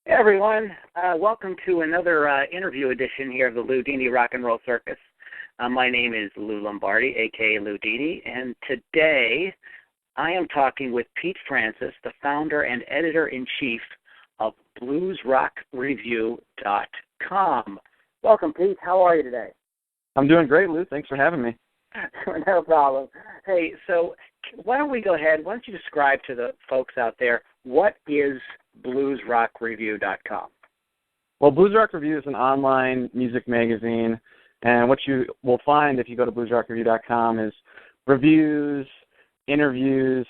Hey everyone, welcome to another interview edition here of the Loudini Rock and Roll Circus. My name is LouLombardi, aka Loudini, and today I am talking with Pete Francis, the founder and editor-in-chief of BluesRockReview.com. Welcome, Pete. How are you today? I'm doing great, Lou. Thanks for having me. No problem. Hey, so why don't we go ahead? Why don't you describe to the folks out there what is BluesRockReview.com? Well, Blues Rock Review is an online music magazine, and what you will find if you go to BluesRockReview.com is reviews, interviews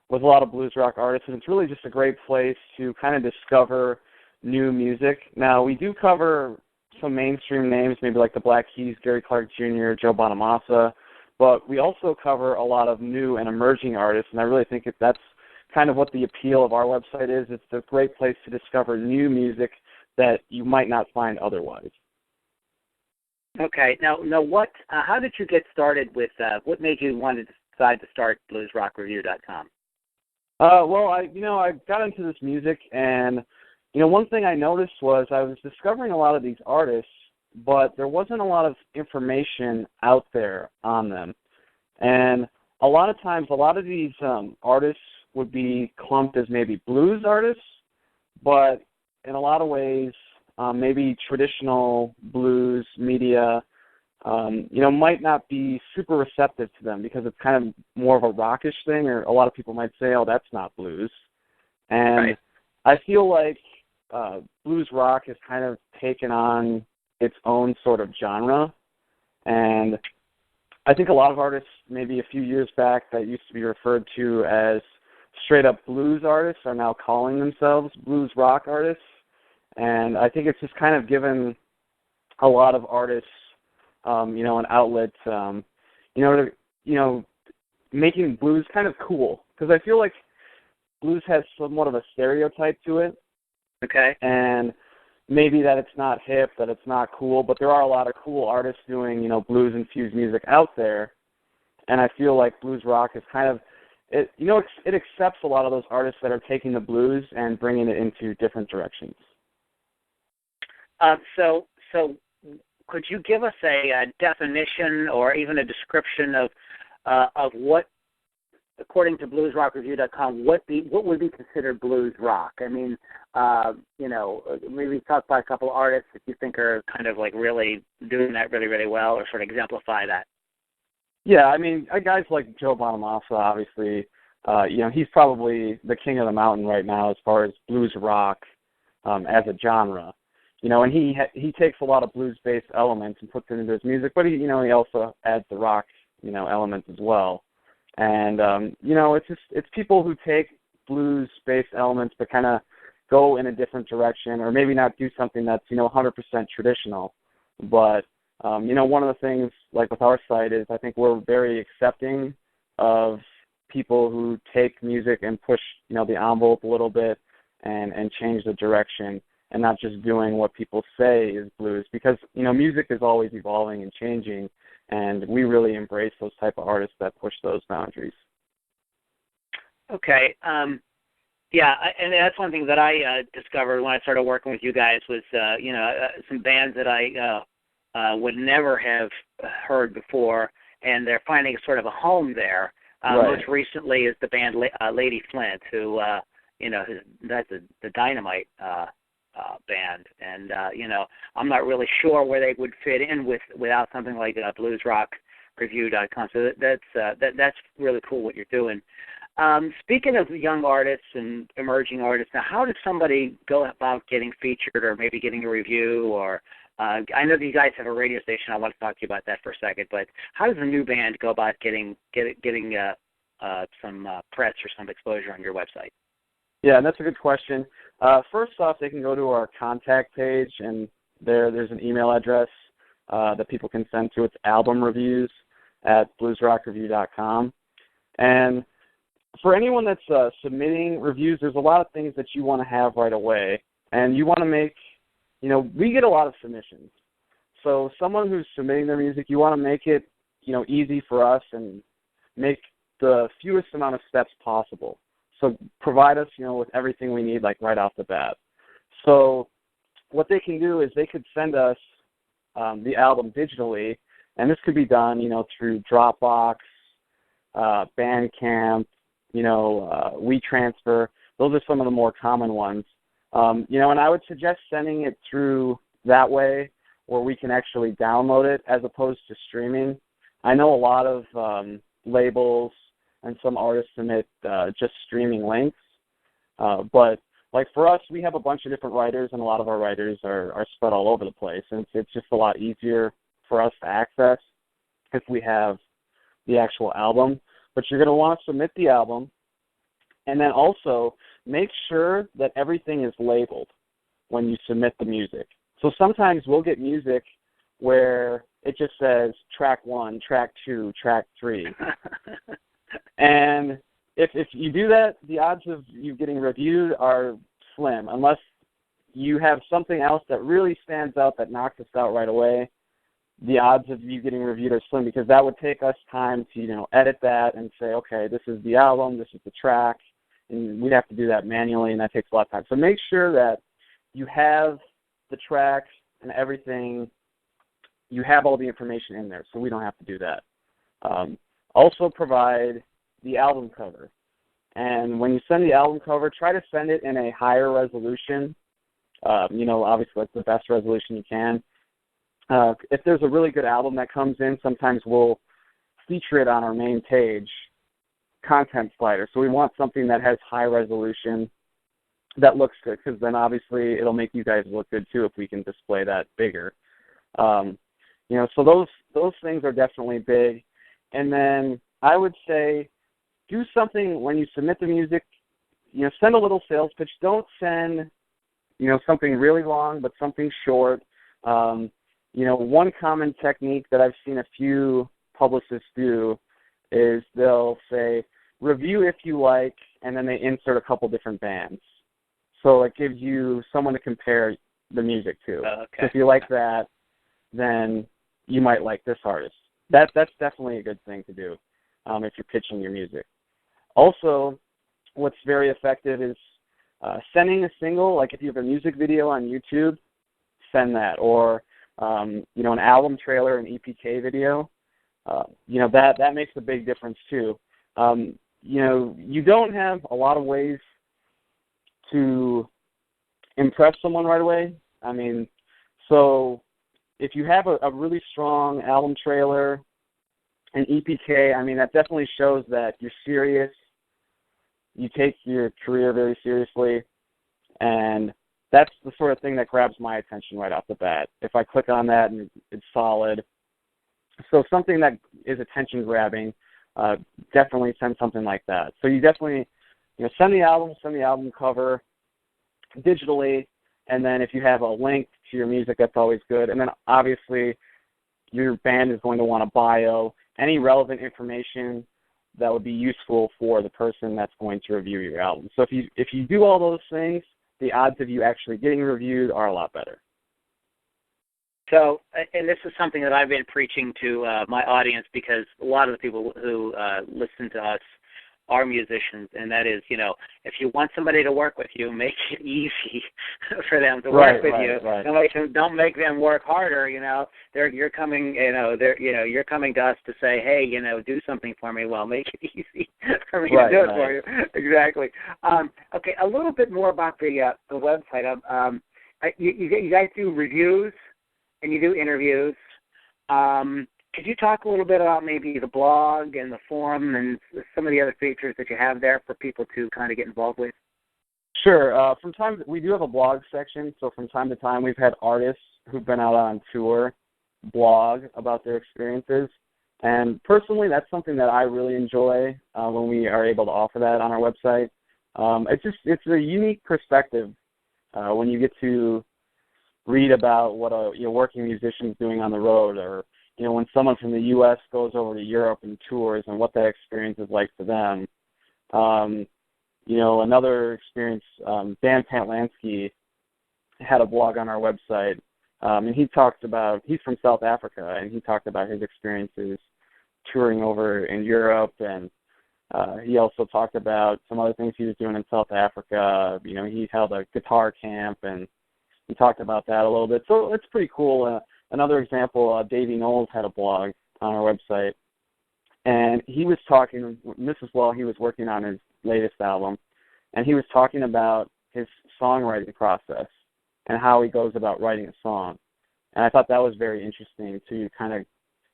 with a lot of blues rock artists, and it's really just a great place to kind of discover new music. Now, we do cover some mainstream names, maybe like the Black Keys, Gary Clark Jr., Joe Bonamassa, but we also cover a lot of new and emerging artists, and I really think that's kind of what the appeal of our website is. It's a great place to discover new music that you might not find otherwise. Okay. Now, what? How did you get started with? What made you want to decide to start BluesRockReview.com? Well, I got into this music, and one thing I noticed was I was discovering a lot of these artists, but there wasn't a lot of information out there on them, and a lot of times, a lot of these artists would be clumped as maybe blues artists, but in a lot of ways, maybe traditional blues media, might not be super receptive to them because it's kind of more of a rockish thing, or a lot of people might say, oh, that's not blues. And right. I feel like blues rock has kind of taken on its own sort of genre, and I think a lot of artists maybe a few years back that used to be referred to as straight-up blues artists are now calling themselves blues rock artists, and I think it's just kind of given a lot of artists, an outlet, making blues kind of cool, because I feel like blues has somewhat of a stereotype to it. Okay. And maybe that it's not hip, that it's not cool, but there are a lot of cool artists doing, blues-infused music out there, and I feel like blues rock is kind of, it accepts a lot of those artists that are taking the blues and bringing it into different directions. So could you give us a definition or even a description of what, according to BluesRockReview.com, what would be considered blues rock? I mean, maybe talk about a couple of artists that you think are kind of like really doing that really, really well, or sort of exemplify that. Yeah, I mean, guys like Joe Bonamassa, obviously, he's probably the king of the mountain right now as far as blues rock as a genre. And he takes a lot of blues-based elements and puts it into his music, but he also adds the rock, elements as well. And it's people who take blues-based elements but kind of go in a different direction, or maybe not do something that's 100% traditional. But one of the things like with our site is I think we're very accepting of people who take music and push the envelope a little bit and change the direction, and not just doing what people say is blues, because music is always evolving and changing, and we really embrace those type of artists that push those boundaries. Okay. And that's one thing that I discovered when I started working with you guys was, some bands that I would never have heard before, and they're finding sort of a home there. Right. Most recently is the band Lady Flint, who, that's the Dynamite band, and I'm not really sure where they would fit in without something like BluesRockReview.com. So that's really cool what you're doing. Speaking of young artists and emerging artists, now how does somebody go about getting featured or maybe getting a review? Or I know that you guys have a radio station. I want to talk to you about that for a second. But how does a new band go about getting some press or some exposure on your website? Yeah, that's a good question. First off, they can go to our contact page, and there's an email address that people can send to. It's albumreviews@bluesrockreview.com. And for anyone that's submitting reviews, there's a lot of things that you want to have right away. And you want to make, we get a lot of submissions. So someone who's submitting their music, you want to make it, easy for us and make the fewest amount of steps possible. So provide us, with everything we need, like right off the bat. So what they can do is they could send us the album digitally, and this could be done, through Dropbox, Bandcamp, WeTransfer. Those are some of the more common ones. And I would suggest sending it through that way where we can actually download it as opposed to streaming. I know a lot of labels and some artists submit just streaming links, but like for us, we have a bunch of different writers, and a lot of our writers are spread all over the place, and it's just a lot easier for us to access if we have the actual album. But you're going to want to submit the album, and then also make sure that everything is labeled when you submit the music. So sometimes we'll get music where it just says track 1, track 2, track 3. And if you do that, the odds of you getting reviewed are slim, unless you have something else that really stands out that knocks us out right away. The odds of you getting reviewed are slim, because that would take us time to edit that and say, okay, this is the album, this is the track, and we'd have to do that manually, and that takes a lot of time. So make sure that you have the tracks and everything, you have all the information in there, so we don't have to do that. Also provide the album cover. And when you send the album cover, try to send it in a higher resolution. Obviously that's the best resolution you can. If there's a really good album that comes in, sometimes we'll feature it on our main page content slider. So we want something that has high resolution that looks good, because then obviously it'll make you guys look good too if we can display that bigger. So those things are definitely big. And then I would say do something when you submit the music, send a little sales pitch. Don't send, something really long, but something short. One common technique that I've seen a few publicists do is they'll say, review if you like, and then they insert a couple different bands. So it gives you someone to compare the music to. Okay. So if you like that, then you might like this artist. That's definitely a good thing to do if you're pitching your music. Also, what's very effective is sending a single, like if you have a music video on YouTube, send that. Or, an album trailer, an EPK video, that makes a big difference too. You don't have a lot of ways to impress someone right away. So if you have a really strong album trailer, an EPK, that definitely shows that you're serious. You take your career very seriously, and that's the sort of thing that grabs my attention right off the bat. If I click on that and it's solid. So something that is attention-grabbing, definitely send something like that. So you definitely, send the album cover digitally, and then if you have a link to your music, that's always good. And then obviously your band is going to want a bio, any relevant information that would be useful for the person that's going to review your album. So if you do all those things, the odds of you actually getting reviewed are a lot better. So, and this is something that I've been preaching to my audience, because a lot of the people who listen to us are musicians, and that is, if you want somebody to work with you, make it easy for them to work with you. Right. Don't make them work harder. You're coming to us to say, hey, do something for me. Well, make it easy for me to do it for you. Exactly. Okay, a little bit more about the website. You guys do reviews and you do interviews. Could you talk a little bit about maybe the blog and the forum and some of the other features that you have there for people to kind of get involved with? Sure. We do have a blog section, so from time to time we've had artists who've been out on tour blog about their experiences. And personally, that's something that I really enjoy when we are able to offer that on our website. It's a unique perspective when you get to read about what a working musician is doing on the road, or when someone from the U.S. goes over to Europe and tours and what that experience is like for them. Another experience, Dan Patlansky had a blog on our website, and he's from South Africa, and he talked about his experiences touring over in Europe and He also talked about some other things he was doing in South Africa. You know, he held a guitar camp, and he talked about that a little bit. So it's pretty cool. Another example, Davey Knowles had a blog on our website, and he was talking, this is while he was working on his latest album, and he was talking about his songwriting process and how he goes about writing a song. And I thought that was very interesting to kind of,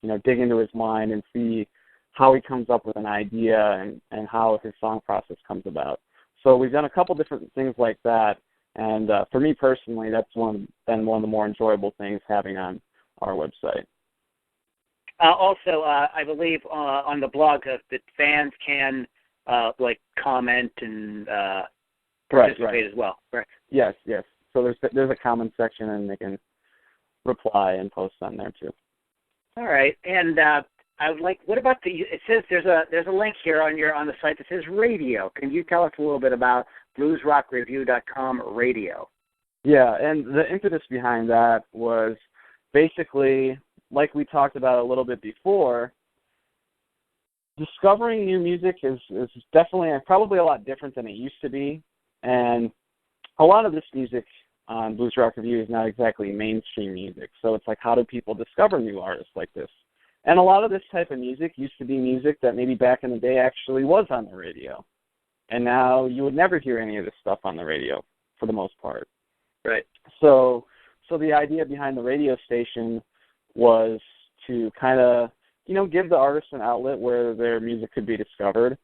you know, dig into his mind and see how he comes up with an idea and how his song process comes about. So we've done a couple different things like that, and for me personally, that's been one of the more enjoyable things having on our website. Also, I believe on the blog that fans can like comment and participate as well. Correct? Yes. So there's a comment section, and they can reply and post on there too. All right, and I would like. What about it says there's a link here on the site that says radio. Can you tell us a little bit about bluesrockreview.com radio? Yeah, and the impetus behind that was basically, like we talked about a little bit before, discovering new music is definitely probably a lot different than it used to be, and a lot of this music on Blues Rock Review is not exactly mainstream music. So it's like, how do people discover new artists like this? And a lot of this type of music used to be music that maybe back in the day actually was on the radio. And now you would never hear any of this stuff on the radio for the most part. Right. So the idea behind the radio station was to kind of, you know, give the artists an outlet where their music could be discovered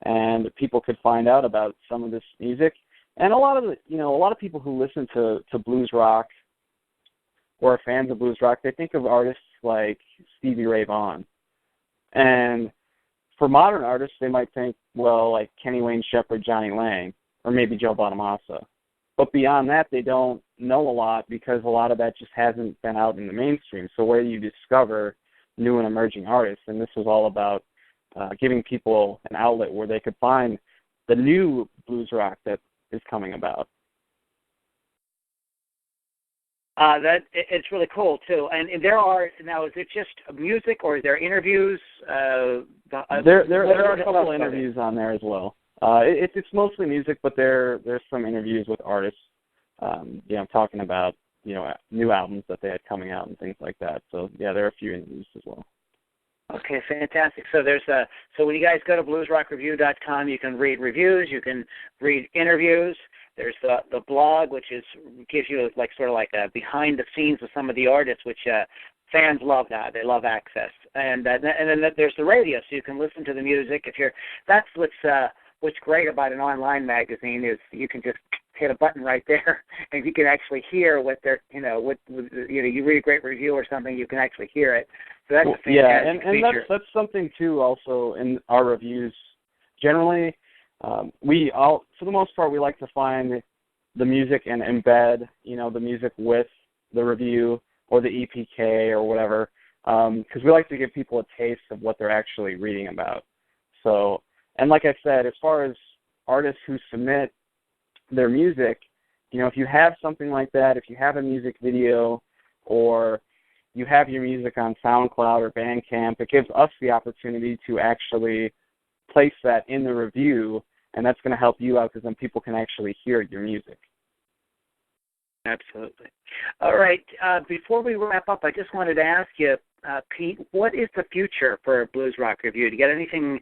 and people could find out about some of this music. And a lot of people who listen to blues rock or are fans of blues rock, they think of artists like Stevie Ray Vaughan. And for modern artists, they might think, well, like Kenny Wayne Shepherd, Johnny Lang, or maybe Joe Bonamassa. But beyond that, they don't know a lot because a lot of that just hasn't been out in the mainstream. So where do you discover new and emerging artists? And this was all about giving people an outlet where they could find the new blues rock that is coming about. It's really cool too. And there are now. Is it just music, or is there interviews? There are a couple interviews on there as well. It's mostly music, but there's some interviews with artists, talking about new albums that they had coming out and things like that. So yeah, there are a few interviews as well. Okay, fantastic. So so when you guys go to bluesrockreview.com, you can read reviews, you can read interviews. There's the blog, which gives you sort of like a behind the scenes of some of the artists, which fans love that. They love access. And then there's the radio, so you can listen to the music. That's what's great about an online magazine is you can just hit a button right there, and you can actually hear what they're, you read a great review or something, you can actually hear it. So that's a fantastic and feature. that's something too. Also in our reviews, generally, for the most part, we like to find the music and embed, the music with the review or the EPK or whatever, because we like to give people a taste of what they're actually reading about. So, and like I said, as far as artists who submit their music, if you have something like that, if you have a music video or you have your music on SoundCloud or Bandcamp, it gives us the opportunity to actually place that in the review, and that's going to help you out because then people can actually hear your music. Absolutely. All right. Before we wrap up, I just wanted to ask you, Pete, what is the future for Blues Rock Review? Do you got anything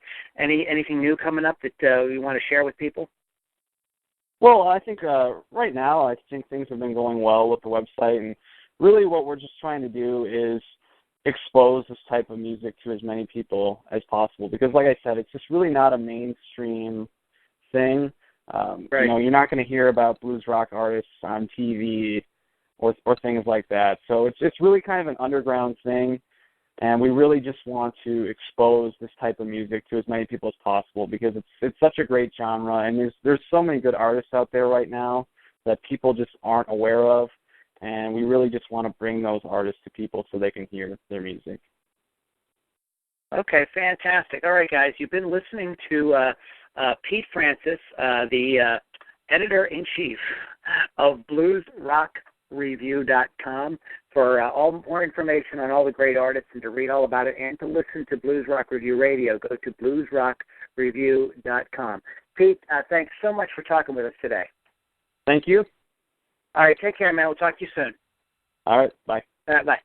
new coming up that you want to share with people? Well, I think right now, I think things have been going well with the website, and really what we're just trying to do is expose this type of music to as many people as possible, because like I said, it's just really not a mainstream thing. Right. You're not going to hear about blues rock artists on TV or things like that. So it's really kind of an underground thing, and we really just want to expose this type of music to as many people as possible because it's such a great genre, and there's so many good artists out there right now that people just aren't aware of, and we really just want to bring those artists to people so they can hear their music. Okay, fantastic. All right, guys, you've been listening to Pete Francis, the editor-in-chief of bluesrockreview.com. For all more information on all the great artists and to read all about it and to listen to Blues Rock Review Radio, go to review.com. Pete, thanks so much for talking with us today. Thank you. All right, take care, man. We'll talk to you soon. All right, bye. Bye.